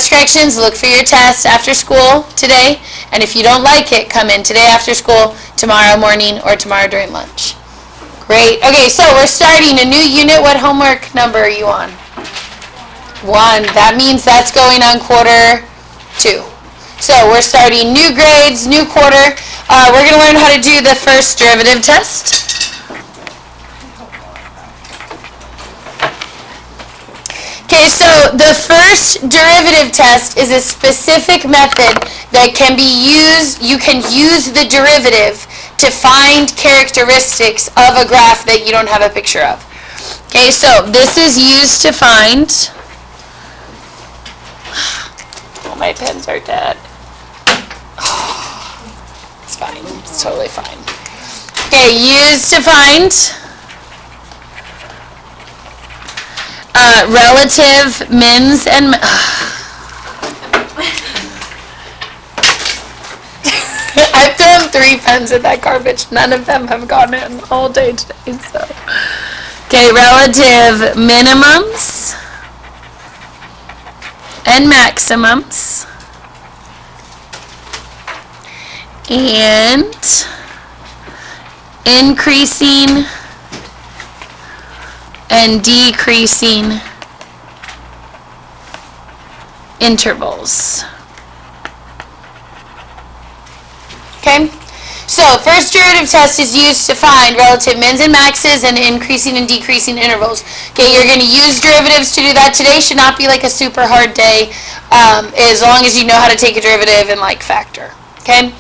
course corrections, look for your test after school today. And if you don't like it, come in today after school, tomorrow morning, or tomorrow during lunch. Great. Okay, so we're starting a new unit. What homework number are you on? 1. That means that's going on quarter 2. So we're starting new grades, new quarter. We're going to learn how to do the first derivative test. Okay, so the first derivative test is a specific method that can be used. You can use the derivative to find characteristics of a graph that you don't have a picture of. Okay, so this is used to find. Oh, my pens are dead. It's fine. It's totally fine. Okay, used to find relative mins and I've thrown 3 pens at that garbage. None of them have gone in all day today. So, okay, relative minimums and maximums and increasing and decreasing intervals. Okay? So, first derivative test is used to find relative mins and maxes and increasing and decreasing intervals. Okay, you're going to use derivatives to do that. Today should not be like a super hard day, as long as you know how to take a derivative and like factor. Okay?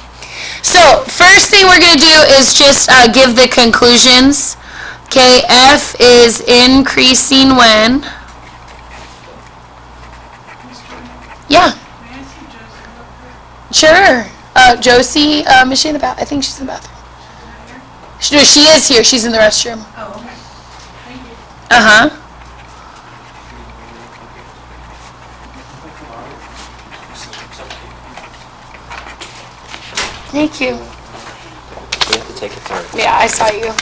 So, first thing we're going to do is just give the conclusions. Okay, f is increasing when? Yeah. Sure. Josie, is she in the bathroom? I think she's in the bathroom. No, she is here. She's in the restroom. Oh, okay. Thank you. Uh-huh. Thank you. You have to take it, sorry. Yeah, I saw you.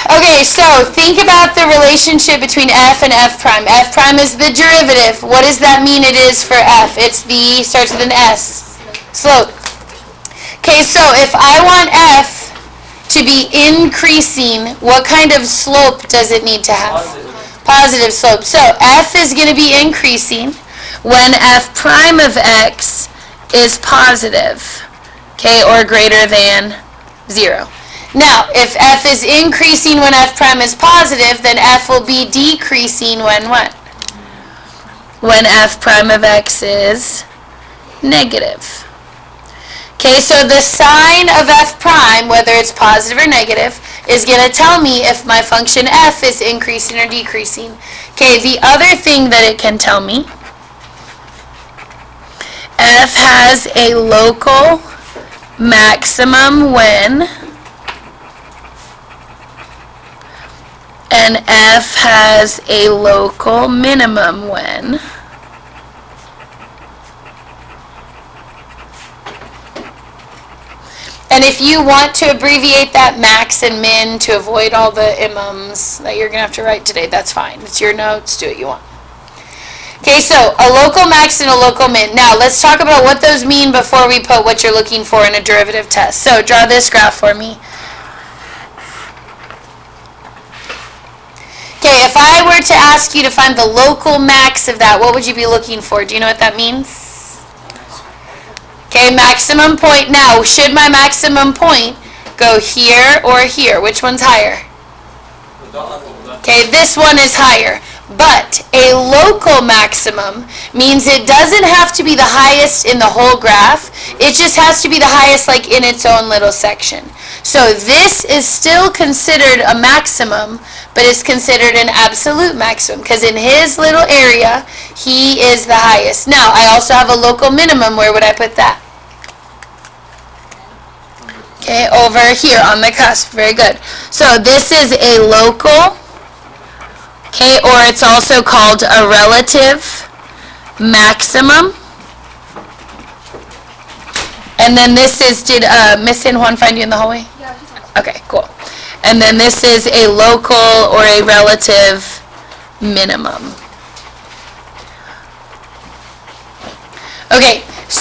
Okay, so think about the relationship between f and f prime. F prime is the derivative. What does that mean it is for f? It's the, starts with an S, slope. Okay, so if I want f to be increasing, what kind of slope does it need to have? Positive slope. So f is going to be increasing when f prime of x is positive, okay, or greater than 0. Now, if f is increasing when f prime is positive, then f will be decreasing when what? When f prime of x is negative. Okay, so the sign of f prime, whether it's positive or negative, is going to tell me if my function f is increasing or decreasing. Okay, the other thing that it can tell me, f has a local maximum when, and f has a local minimum when. And if you want to abbreviate that max and min to avoid all the immums that you're going to have to write today, that's fine. It's your notes. Do what you want. Okay, so a local max and a local min. Now, let's talk about what those mean before we put what you're looking for in a derivative test. So, draw this graph for me. Okay, if I were to ask you to find the local max of that, what would you be looking for? Do you know what that means? Okay, maximum point. Now, should my maximum point go here or here? Which one's higher? Okay, this one is higher. But a local maximum means it doesn't have to be the highest in the whole graph. It just has to be the highest like in its own little section. So this is still considered a maximum, but it's considered an absolute maximum because in his little area, he is the highest. Now, I also have a local minimum. Where would I put that? Okay, over here on the cusp. Very good. So this is a local, okay, or it's also called a relative maximum. And then this is, did Miss San Juan find you in the hallway? Yeah, she's on. Okay, cool. And then this is a local or a relative minimum.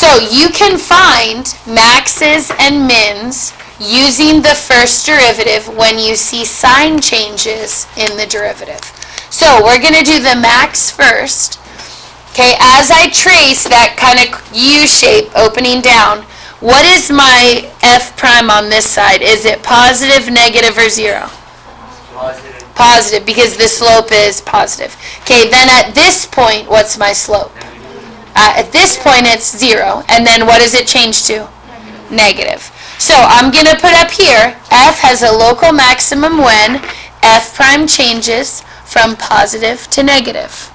So you can find maxes and mins using the first derivative when you see sign changes in the derivative. So we're going to do the max first. Okay, as I trace that kind of U shape opening down, what is my f prime on this side? Is it positive, negative, or 0? Positive. Positive, because the slope is positive. Okay, then at this point, what's my slope? At this point, it's 0. And then what does it change to? Negative. So I'm going to put up here, f has a local maximum when f prime changes from positive to negative.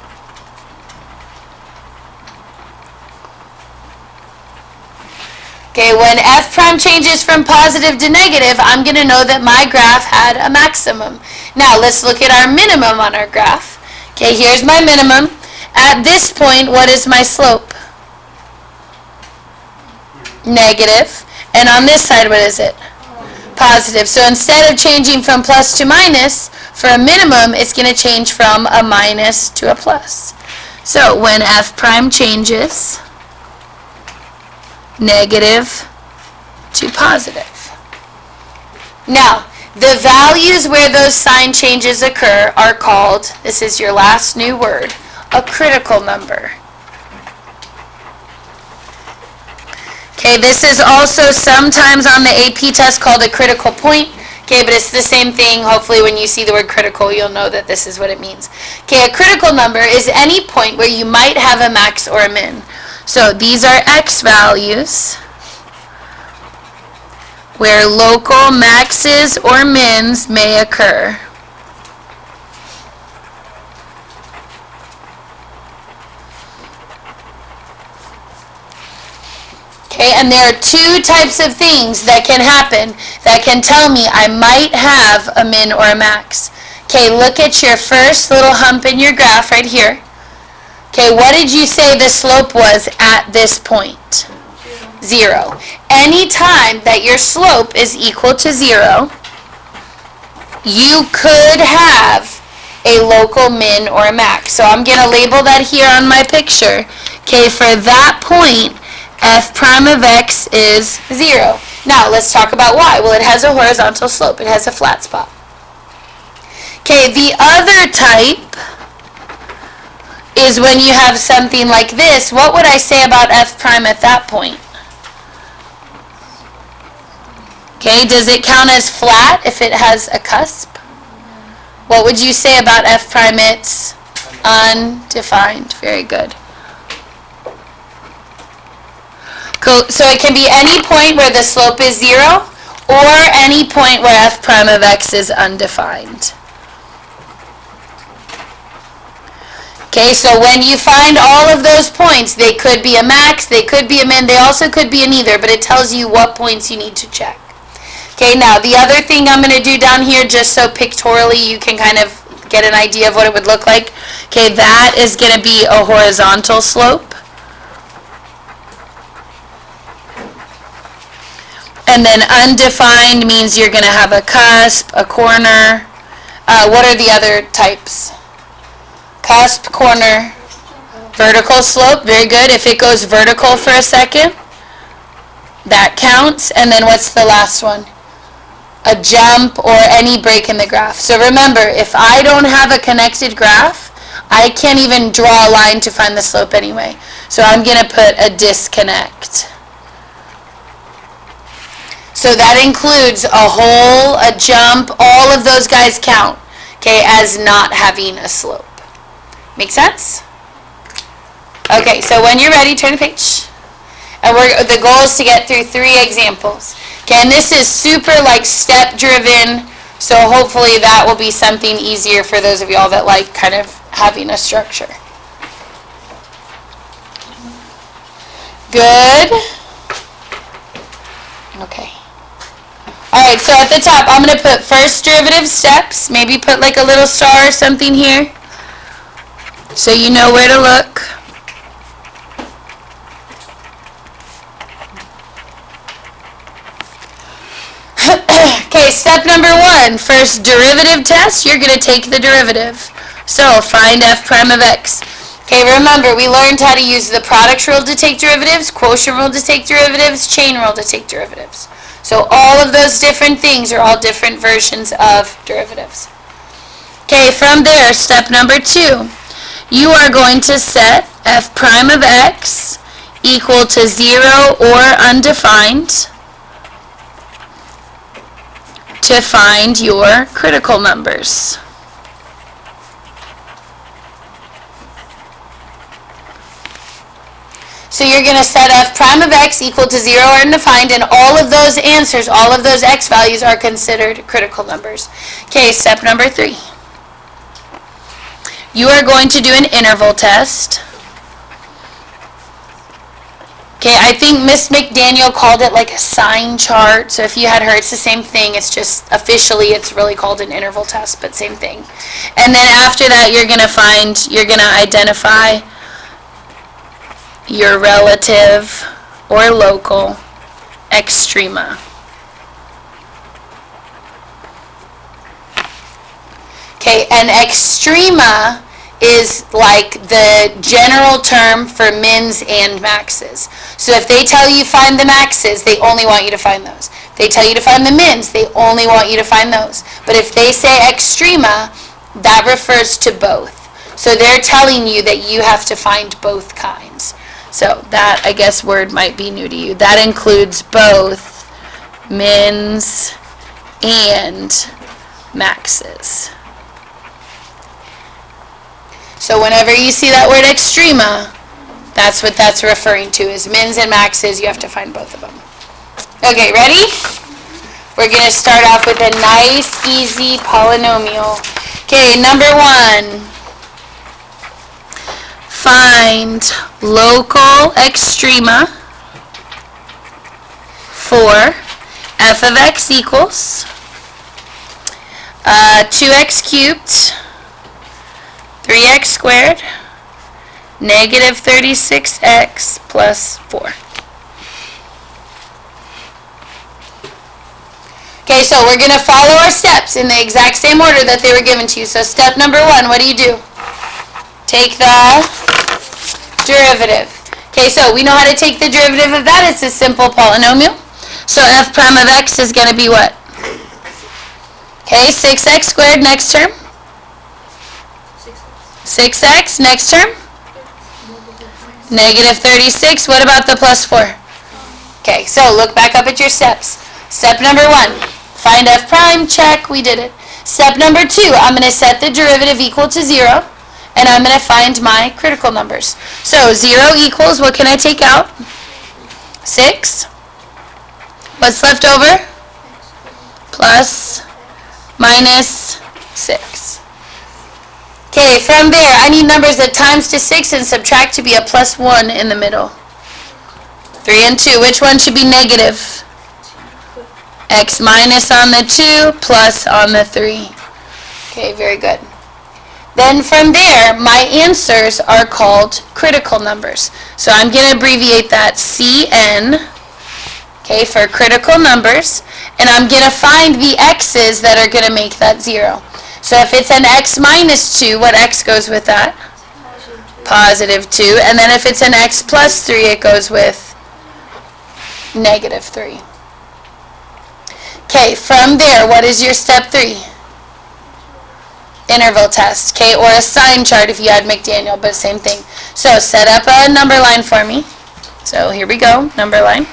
Okay, when f prime changes from positive to negative, I'm going to know that my graph had a maximum. Now, let's look at our minimum on our graph. Okay, here's my minimum. At this point, what is my slope? Negative. And on this side, what is it? Positive. So instead of changing from plus to minus, for a minimum, it's going to change from a minus to a plus. So when f prime changes, negative to positive. Now, the values where those sign changes occur are called, this is your last new word, a critical number. Okay, this is also sometimes on the AP test called a critical point. Okay, but it's the same thing. Hopefully when you see the word critical, you'll know that this is what it means. Okay, a critical number is any point where you might have a max or a min. So these are x values where local maxes or mins may occur. Okay, and there are two types of things that can happen that can tell me I might have a min or a max. Okay, look at your first little hump in your graph right here. Okay, what did you say the slope was at this point? 0. Any time that your slope is equal to 0, you could have a local min or a max. So I'm going to label that here on my picture. Okay, for that point, f prime of x is 0. Now, let's talk about why. Well, it has a horizontal slope. It has a flat spot. Okay, the other type is when you have something like this. What would I say about f prime at that point? Okay, does it count as flat if it has a cusp? What would you say about f prime? It's undefined. Very good. Cool. So it can be any point where the slope is 0 or any point where f prime of x is undefined. Okay, so when you find all of those points, they could be a max, they could be a min, they also could be a neither, but it tells you what points you need to check. Okay, now the other thing I'm going to do down here, just so pictorially you can kind of get an idea of what it would look like. Okay, that is going to be a horizontal slope. And then undefined means you're going to have a cusp, a corner. What are the other types? Cusp, corner, vertical slope. Very good. If it goes vertical for a second, that counts. And then what's the last one? A jump or any break in the graph. So remember, if I don't have a connected graph, I can't even draw a line to find the slope anyway. So I'm going to put a disconnect. So that includes a hole, a jump, all of those guys count, okay, as not having a slope. Make sense? Okay, so when you're ready, turn the page. And the goal is to get through 3 examples. Okay, and this is super like step driven, so hopefully that will be something easier for those of y'all that like kind of having a structure. Good. Okay. Alright, so at the top, I'm going to put first derivative steps. Maybe put like a little star or something here, so you know where to look. Okay, step number 1, first derivative test, you're going to take the derivative. So find f prime of x. Okay, remember, we learned how to use the product rule to take derivatives, quotient rule to take derivatives, chain rule to take derivatives. So all of those different things are all different versions of derivatives. Okay, from there, step number 2. You are going to set f prime of x equal to 0 or undefined to find your critical numbers. So you're going to set f prime of x equal to 0 or undefined, and all of those answers, all of those x values are considered critical numbers. Okay, step number 3. You are going to do an interval test. Okay, I think Miss McDaniel called it like a sign chart. So if you had her, it's the same thing. It's just officially, it's really called an interval test, but same thing. And then after that, you're going to identify your relative or local extrema. Okay, an extrema is like the general term for mins and maxes. So if they tell you find the maxes, they only want you to find those. If they tell you to find the mins, they only want you to find those. But if they say extrema, that refers to both. So they're telling you that you have to find both kinds. So that, I guess, word might be new to you. That includes both mins and maxes. So whenever you see that word extrema, that's what that's referring to, is mins and maxes. You have to find both of them. Okay, ready? We're going to start off with a nice, easy polynomial. Okay, number 1. Find local extrema for f of x equals 2x cubed 3x squared negative 36x plus 4. Okay, so we're going to follow our steps in the exact same order that they were given to you. So step number 1, what do? Take the derivative. Okay, so we know how to take the derivative of that. It's a simple polynomial. So f prime of x is going to be what? Okay, 6x squared, next term. 6x, next term. Negative 36. What about the plus 4? Okay, so look back up at your steps. Step number 1, find f prime, check, we did it. Step number 2, I'm going to set the derivative equal to 0. And I'm going to find my critical numbers. So 0 equals, what can I take out? 6. What's left over? Plus, minus 6. Okay, from there, I need numbers that times to 6 and subtract to be a plus 1 in the middle. 3 and 2. Which one should be negative? X minus on the 2, plus on the 3. Okay, very good. Then from there, my answers are called critical numbers. So I'm going to abbreviate that CN, okay, for critical numbers. And I'm going to find the x's that are going to make that 0. So if it's an x minus 2, what x goes with that? Positive 2. And then if it's an x plus 3, it goes with negative 3. Okay, from there, what is your step 3? Interval test, okay, or a sign chart if you had McDaniel, but same thing. So set up a number line for me. So here we go, number line.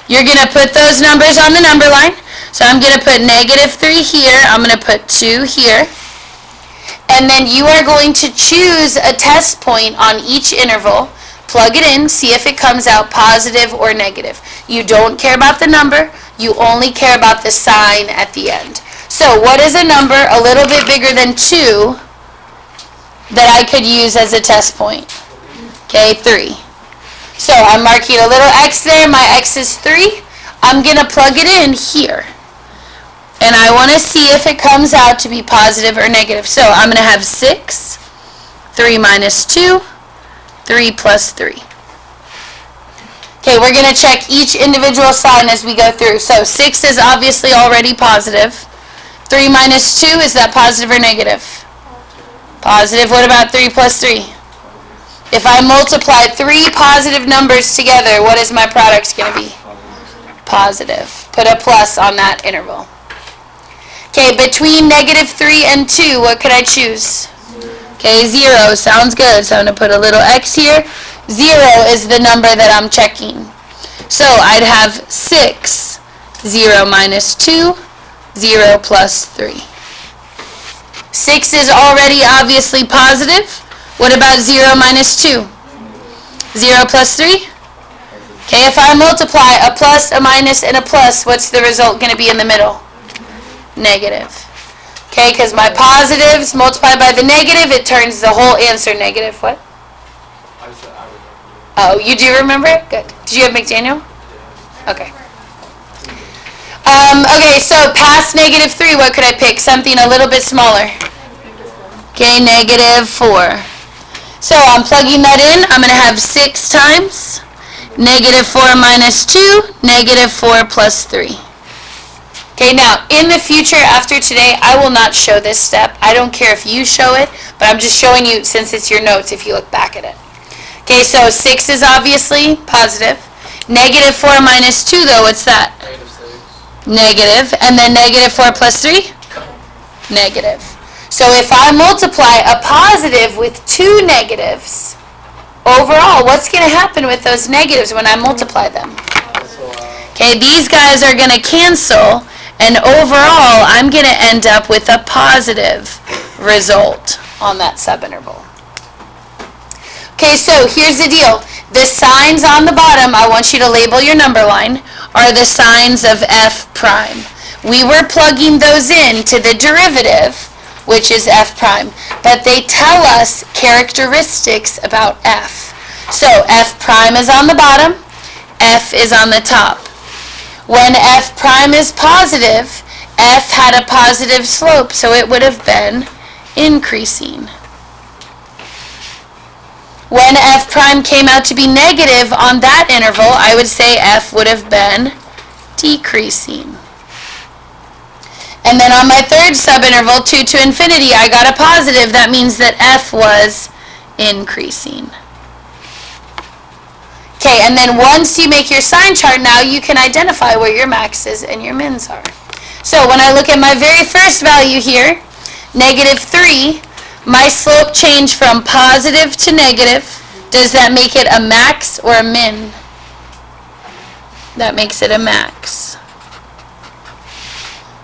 You're going to put those numbers on the number line. So I'm going to put negative 3 here. I'm going to put 2 here. And then you are going to choose a test point on each interval, plug it in, see if it comes out positive or negative. You don't care about the number. You only care about the sign at the end. So what is a number a little bit bigger than 2 that I could use as a test point? Okay, 3. So I'm marking a little x there. My x is 3. I'm going to plug it in here. And I want to see if it comes out to be positive or negative. So I'm going to have 6, 3 minus 2, 3 plus 3. Okay, we're going to check each individual sign as we go through. So 6 is obviously already positive. 3 minus 2, is that positive or negative? Positive. What about 3 plus 3? If I multiply three positive numbers together, what is my product going to be? Positive. Put a plus on that interval. Okay, between -3 and 2, what could I choose? Okay, 0 sounds good. So I'm going to put a little x here. 0 is the number that I'm checking. So I'd have 6. 0 minus 2, 0 plus 3. 6 is already obviously positive. What about 0 minus 2? 0 plus 3? Okay, if I multiply a plus, a minus, and a plus, what's the result going to be in the middle? Negative. Okay, because my positives multiplied by the negative, it turns the whole answer negative. What? Oh, you do remember it? Good. Did you have McDaniel? Okay. Okay, so past -3, what could I pick? Something a little bit smaller. Okay, -4. So I'm plugging that in. I'm going to have 6 times -4 minus 2, -4 plus 3. Okay, now, in the future, after today, I will not show this step. I don't care if you show it, but I'm just showing you since it's your notes if you look back at it. Okay, so 6 is obviously positive. -4 minus 2, though, what's that? Negative. And then -4 plus 3? Negative. So if I multiply a positive with 2 negatives, overall, what's going to happen with those negatives when I multiply them? Okay, these guys are going to cancel, and overall, I'm going to end up with a positive result on that subinterval. Okay, so here's the deal. The signs on the bottom, I want you to label your number line, are the signs of f prime. We were plugging those in to the derivative, which is f prime, but they tell us characteristics about f. So f prime is on the bottom, f is on the top. When f prime is positive, f had a positive slope, so it would have been increasing. When f prime came out to be negative on that interval, I would say f would have been decreasing. And then on my third subinterval, 2 to infinity, I got a positive. That means that f was increasing. Okay, and then once you make your sign chart, now you can identify where your maxes and your mins are. So when I look at my very first value here, -3, my slope changed from positive to negative. Does that make it a max or a min? That makes it a max.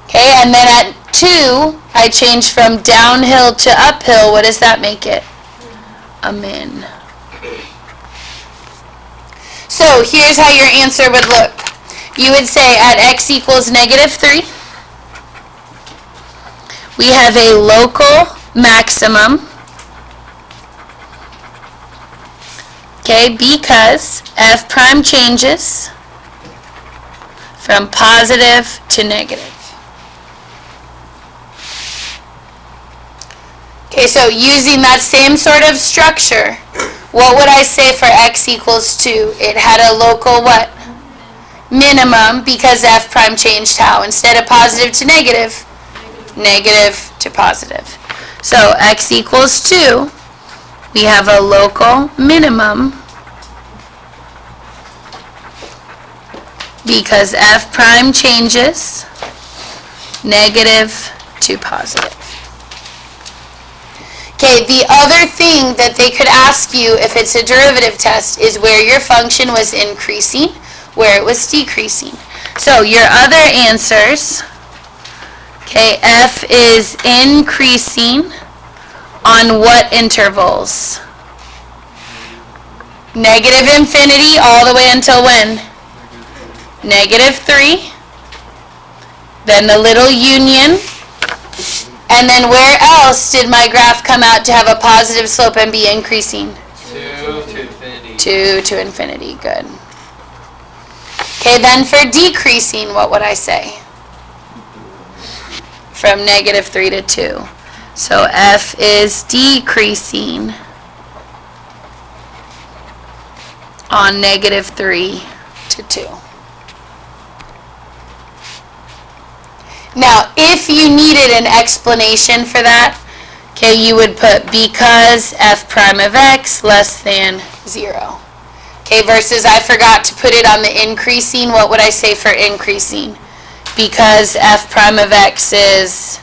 Okay, and then at 2, I changed from downhill to uphill. What does that make it? A min. So here's how your answer would look. You would say at x equals -3, we have a local maximum, okay, because f prime changes from positive to negative. Okay, so using that same sort of structure, what would I say for x equals 2? It had a local what? Minimum, because f prime changed how? Instead of positive to negative, negative to positive. So x equals 2, we have a local minimum because f prime changes negative to positive. Okay, the other thing that they could ask you if it's a derivative test is where your function was increasing, where it was decreasing. So your other answers, okay, f is increasing on what intervals? -infinity all the way until when? -3. Then the little union. And then where else did my graph come out to have a positive slope and be increasing? 2 to infinity. 2 to infinity, good. Okay, then for decreasing, what would I say? From -3 to 2. So f is decreasing on -3 to 2. Now, if you needed an explanation for that, Okay, you would put because f prime of x less than 0. Okay, versus I forgot to put it on the increasing. What would I say for increasing? Because f prime of x is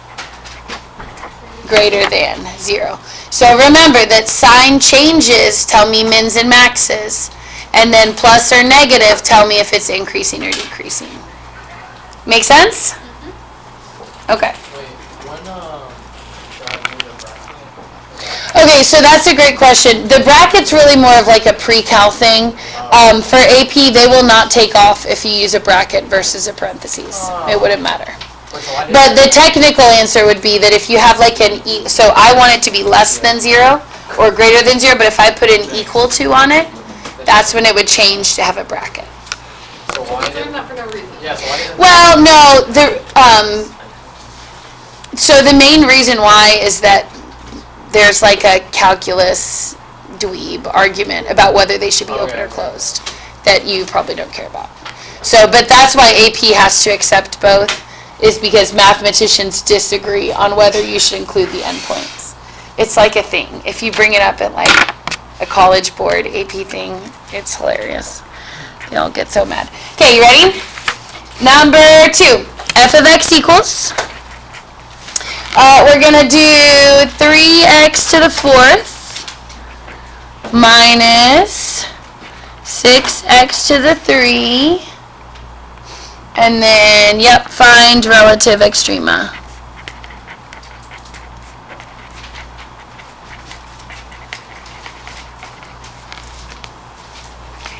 greater than 0. So remember that sign changes tell me mins and maxes, and then plus or negative tell me if it's increasing or decreasing. Make sense? Okay. Wait, when, do I need a bracket? Okay, so that's a great question. The bracket's really more of like a pre-cal thing. For AP, they will not take off if you use a bracket versus a parentheses. It wouldn't matter. Wait, so why did But the technical answer would be that if you have like an so I want it to be less than 0 or greater than 0, but if I put an equal to on it, that's when it would change to have a bracket. so why Doing did that for no reason. yeah, so why didn't Well, no, so the main reason why is that there's like a calculus dweeb argument about whether they should be open or closed that you probably don't care about. So, but that's why AP has to accept both, is because mathematicians disagree on whether you should include the endpoints. It's like a thing. If you bring it up at like a college board AP thing, it's hilarious. They all get so mad. Okay, you ready? Number 2, f of x equals, we're going to do 3x to the 4th minus 6x to the 3, and then, yep, find relative extrema.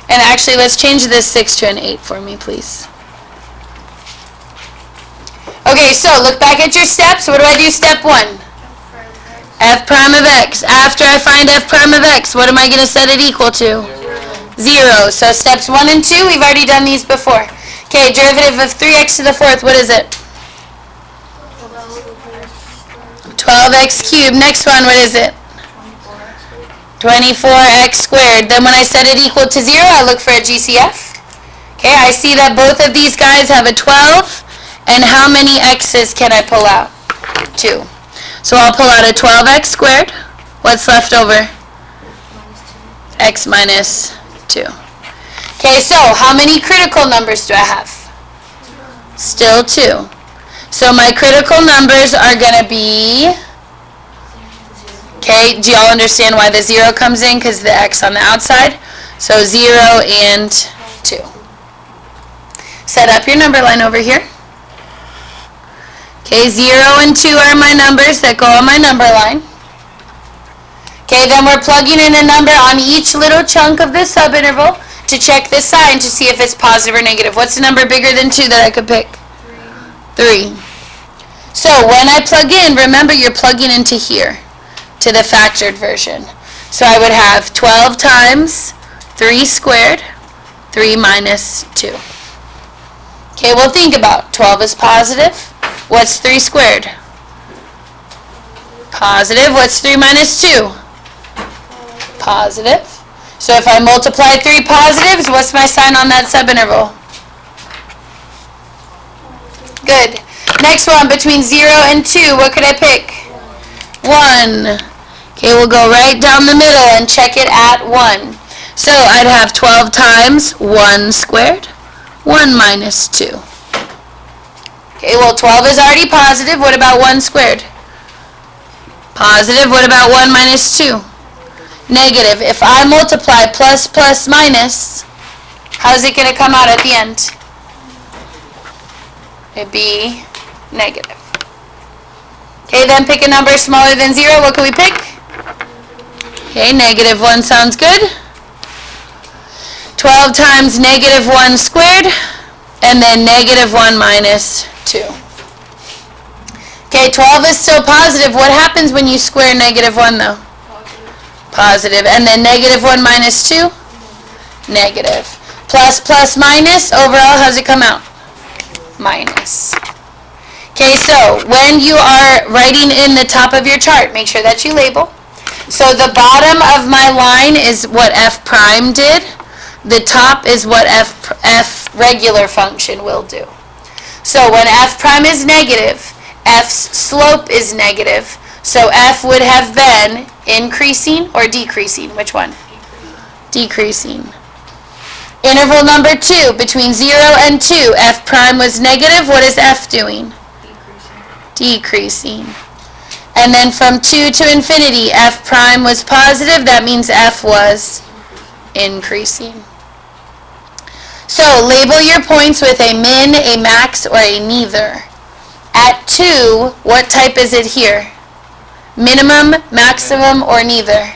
And actually, let's change this 6 to an 8 for me, please. Okay, so look back at your steps. What do I do step 1? F prime of x. After I find f prime of x, what am I going to set it equal to? 0. So steps 1 and 2, we've already done these before. Okay, derivative of 3x to the 4th, what is it? 12x cubed. Next one, what is it? 24x squared. Then when I set it equal to 0, I look for a GCF. Okay, I see that both of these guys have a 12. And how many x's can I pull out? 2. So I'll pull out a 12x squared. What's left over? X minus 2. Okay, so how many critical numbers do I have? Still 2. So my critical numbers are going to be, okay, do y'all understand why the 0 comes in? Because the x on the outside. So 0 and 2. Set up your number line over here. Okay, 0 and 2 are my numbers that go on my number line. Okay, then we're plugging in a number on each little chunk of the subinterval to check the sign to see if it's positive or negative. What's the number bigger than 2 that I could pick? 3. So when I plug in, remember you're plugging into here, to the factored version. So I would have 12 times 3 squared, 3 minus 2. Okay, well think about 12 is positive. What's 3 squared? Positive. What's 3 minus 2? Positive. So if I multiply 3 positives, what's my sign on that subinterval? Good. Next one, between 0 and 2, what could I pick? 1. Okay, we'll go right down the middle and check it at 1. So I'd have 12 times 1 squared, 1 minus 2. Okay, well 12 is already positive. What about 1 squared? Positive. What about 1 minus 2? Negative. If I multiply plus plus minus, how's it going to come out at the end? It'd be negative. Okay, then pick a number smaller than 0. What can we pick? Okay, negative 1 sounds good. 12 times negative 1 squared, and then negative 1 minus 2. Okay, 12 is still positive. What happens when you square negative 1 though? Positive. And then negative 1 minus 2? Negative. Plus plus minus, overall, how's it come out? Minus. Okay, so when you are writing in the top of your chart, make sure that you label. So the bottom of my line is what f prime did. The top is what f regular function will do. So when f prime is negative, f's slope is negative. So f would have been increasing or decreasing? Which one? Decreasing. Interval number 2, between 0 and 2, f prime was negative. What is f doing? Decreasing. And then from 2 to infinity, f prime was positive. That means f was increasing. So label your points with a min, a max, or a neither. At 2, what type is it here? Minimum, maximum, or neither?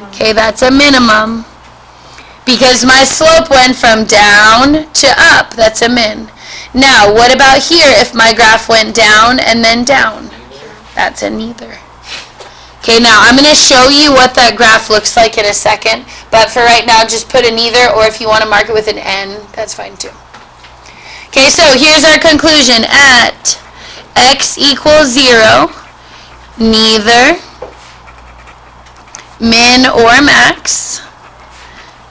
Okay, that's a minimum. Because my slope went from down to up, that's a min. Now, what about here if my graph went down and then down? That's a neither. Okay, now I'm going to show you what that graph looks like in a second, but for right now, just put a neither, or if you want to mark it with an N, that's fine too. Okay, so here's our conclusion. At x equals 0, neither min or max,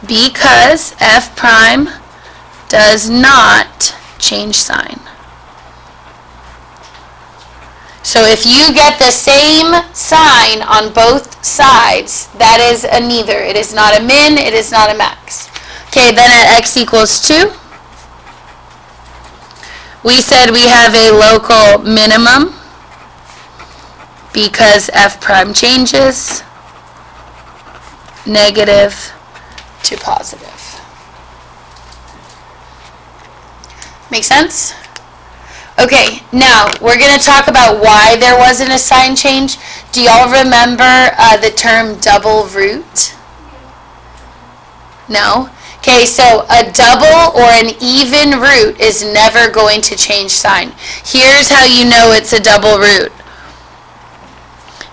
because f prime does not change sign. So if you get the same sign on both sides, that is a neither. It is not a min, it is not a max. Okay, then at x equals 2, we said we have a local minimum because f prime changes negative to positive. Make sense? Okay, now we're going to talk about why there wasn't a sign change. Do y'all remember the term double root? No? Okay, so a double or an even root is never going to change sign. Here's how you know it's a double root.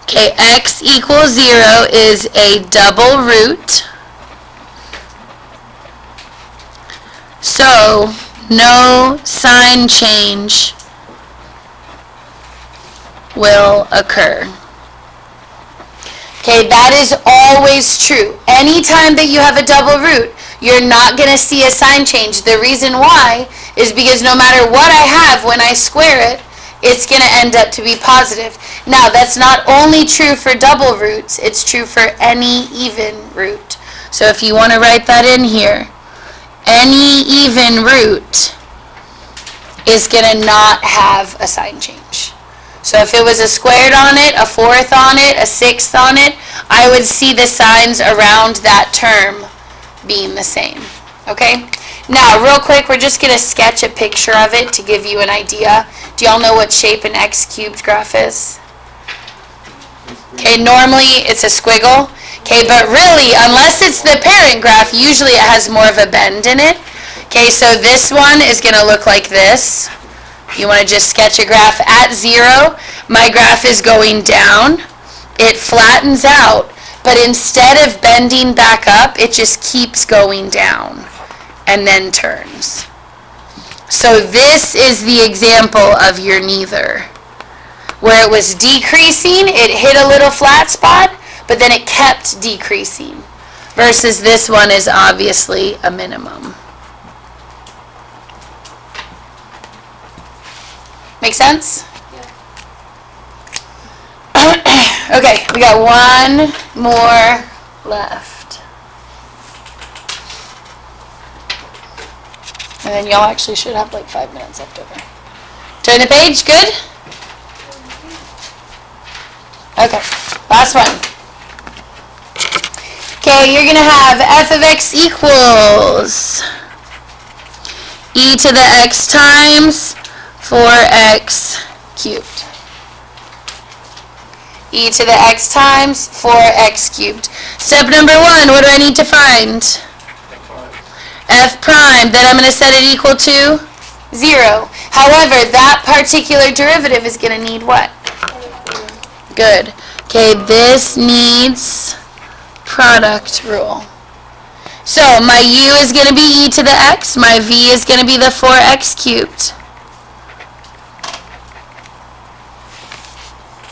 Okay, x equals 0 is a double root. So, no sign change will occur. Okay, that is always true. Anytime that you have a double root, you're not going to see a sign change. The reason why is because no matter what I have, when I square it, it's going to end up to be positive. Now, that's not only true for double roots, it's true for any even root. So if you want to write that in here, any even root is going to not have a sign change. So if it was a squared on it, a fourth on it, a sixth on it, I would see the signs around that term being the same. Okay? Now, real quick, we're just going to sketch a picture of it to give you an idea. Do y'all know what shape an x cubed graph is? Okay, normally it's a squiggle. Okay, but really, unless it's the parent graph, usually it has more of a bend in it. Okay, so this one is going to look like this. You want to just sketch a graph at 0. My graph is going down. It flattens out, but instead of bending back up, it just keeps going down and then turns. So this is the example of your neither. Where it was decreasing, it hit a little flat spot, but then it kept decreasing. Versus this one is obviously a minimum. Make sense? Yeah. Okay, we got one more left. And then y'all actually should have like 5 minutes left over. Turn the page, good? Okay, last one. Okay, you're going to have f of x equals e to the x times 4x cubed. E to the x times 4x cubed. Step number 1, what do I need to find? F prime. Then I'm going to set it equal to 0. However, that particular derivative is going to need what? Good. Okay, this needs product rule. So my u is going to be e to the x. My v is going to be the 4x cubed.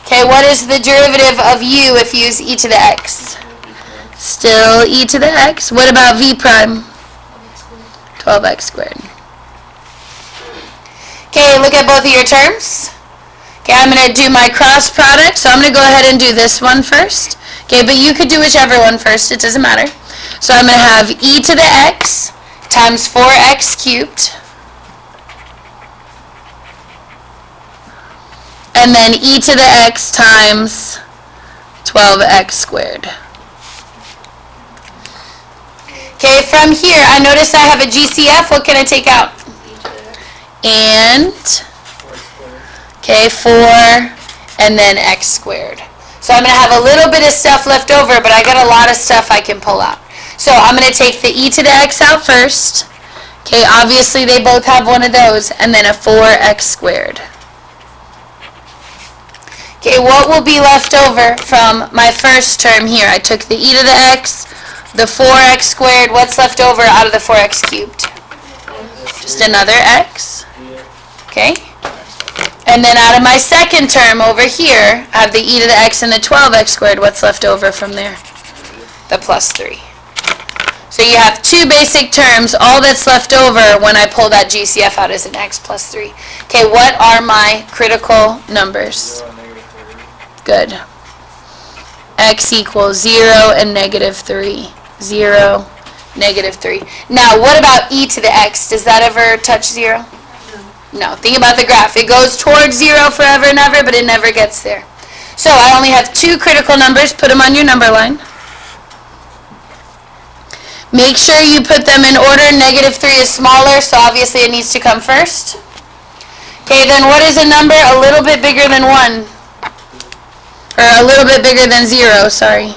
Okay, what is the derivative of u if you use e to the x? Still e to the x. What about v prime? 12x squared. Okay, look at both of your terms. Okay, I'm going to do my cross product, so I'm going to go ahead and do this one first. Okay, but you could do whichever one first, it doesn't matter. So I'm going to have e to the x times 4x cubed. And then e to the x times 12x squared. Okay, from here, I notice I have a GCF. What can I take out? And, okay, 4, and then x squared. So I'm going to have a little bit of stuff left over, but I got a lot of stuff I can pull out. So I'm going to take the e to the x out first. Okay, obviously they both have one of those, and then a 4x squared. Okay, what will be left over from my first term here? I took the e to the x, the 4x squared. What's left over out of the 4x cubed? Just another x. Okay. And then out of my second term over here, I have the e to the x and the 12x squared. What's left over from there? The plus 3. So you have two basic terms. All that's left over when I pull that GCF out is an x plus 3. Okay, what are my critical numbers? Good. X equals 0 and negative 3. 0, negative 3. Now, what about e to the x? Does that ever touch 0? No. Think about the graph. It goes towards 0 forever and ever, but it never gets there. So I only have two critical numbers. Put them on your number line. Make sure you put them in order. Negative 3 is smaller, so obviously it needs to come first. Okay, then what is a number a little bit bigger than 1? Or a little bit bigger than 0, sorry.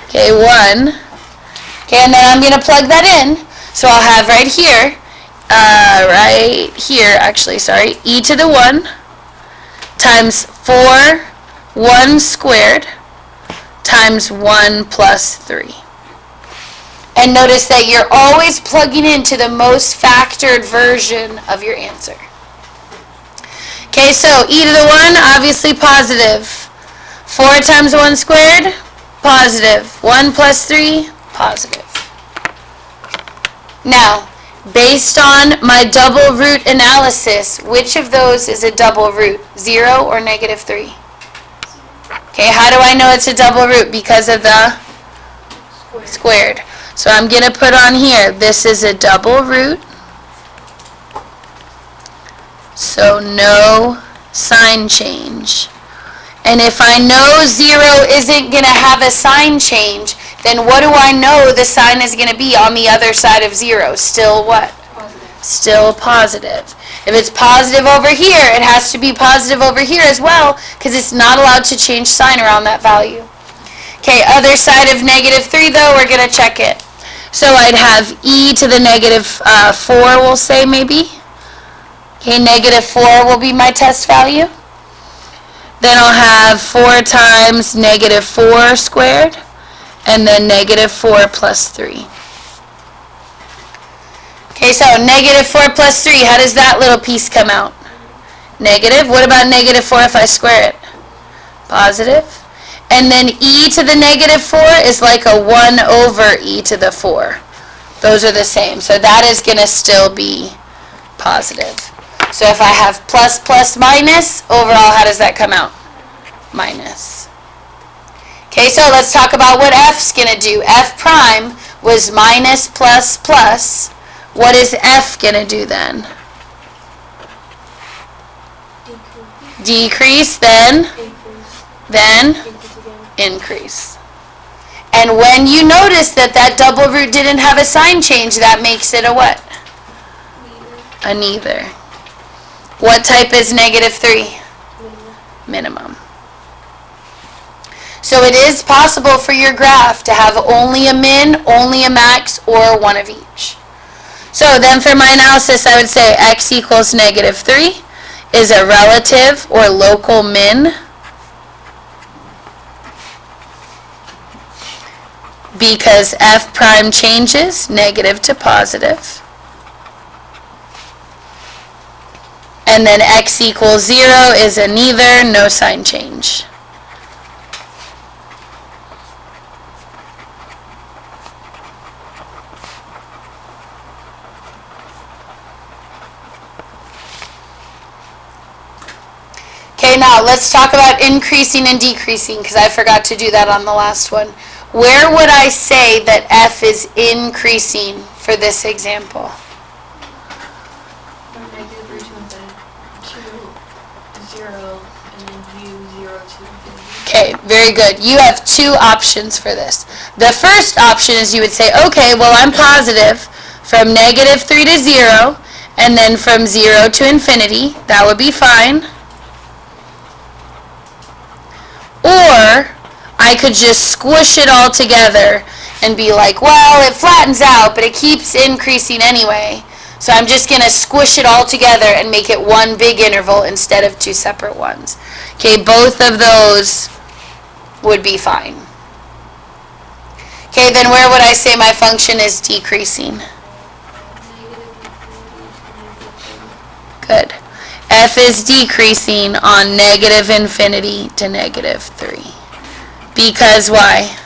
Okay, 1. Okay, and then I'm going to plug that in. So I'll have right here, e to the 1 times 4, 1 squared times 1 plus 3. And notice that you're always plugging into the most factored version of your answer. Okay, so e to the 1, obviously positive. 4 times 1 squared, positive. 1 plus 3, positive. Now, based on my double root analysis, which of those is a double root? 0 or negative 3? Okay, how do I know it's a double root? Because of the squared. So I'm going to put on here, this is a double root, so no sign change. And if I know 0 isn't going to have a sign change, then what do I know the sign is going to be on the other side of 0? Still what? Positive. Still positive. If it's positive over here, it has to be positive over here as well, because it's not allowed to change sign around that value. Okay, other side of negative 3 though, we're going to check it. So I'd have e to the negative 4, we'll say maybe. Okay, negative 4 will be my test value. Then I'll have 4 times negative 4 squared, and then negative 4 plus 3. Okay, so negative 4 plus 3, how does that little piece come out? Negative. What about negative 4 if I square it? Positive. And then e to the negative 4 is like a 1 over e to the 4. Those are the same. So that is going to still be positive. So if I have plus, plus, minus, overall, how does that come out? Minus. Okay, so let's talk about what f's going to do. F prime was minus, plus, plus. What is f going to do then? Decrease, then? Then? Increase. And when you notice that that double root didn't have a sign change, that makes it a what? A neither. What type is negative 3? Minimum. So it is possible for your graph to have only a min, only a max, or one of each. So then for my analysis, I would say x equals negative 3 is a relative or local min because f prime changes negative to positive. And then x equals 0 is a neither, no sign change. Okay, Okay, now let's talk about increasing and decreasing, because I forgot to do that on the last one. Where would I say that f is increasing for this example? Or negative root 2 infinity. 2, 0, and then u 0 to infinity. Okay, very good. You have two options for this. The first option is you would say, okay, well, I'm positive from negative 3 to 0, and then from 0 to infinity. That would be fine. Or I could just squish it all together and be like, well, it flattens out, but it keeps increasing anyway. So I'm just going to squish it all together and make it one big interval instead of two separate ones. Okay, both of those would be fine. Okay, then where would I say my function is decreasing? Good. F is decreasing on negative infinity to negative 3. Because why?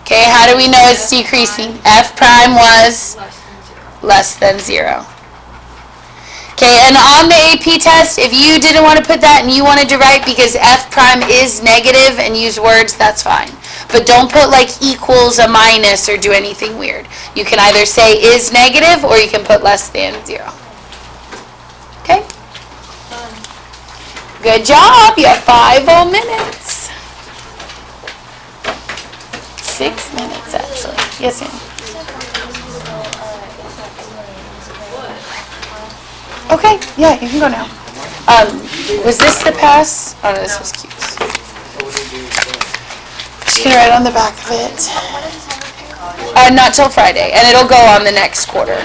Okay, how do we know it's decreasing? F prime was less than 0. Okay, and on the AP test, if you didn't want to put that and you wanted to write because F prime is negative and use words, that's fine. But don't put like equals a minus or do anything weird. You can either say is negative or you can put less than 0. Okay? Good job. You have 5 whole minutes. 6 minutes actually. Yes, ma'am. Okay, yeah, you can go now. Was this the pass? Oh no, this was cute. Just gonna write on the back of it. Not till Friday, and it'll go on the next quarter.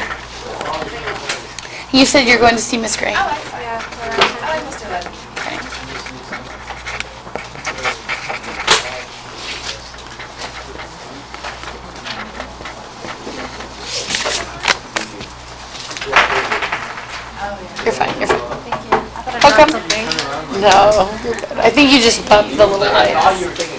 You said you're going to see Miss Gray. Okay. You're fine, you're fine. Thank you. I thought I How come? dropped something. No, you're good. I think you just bumped the little lights.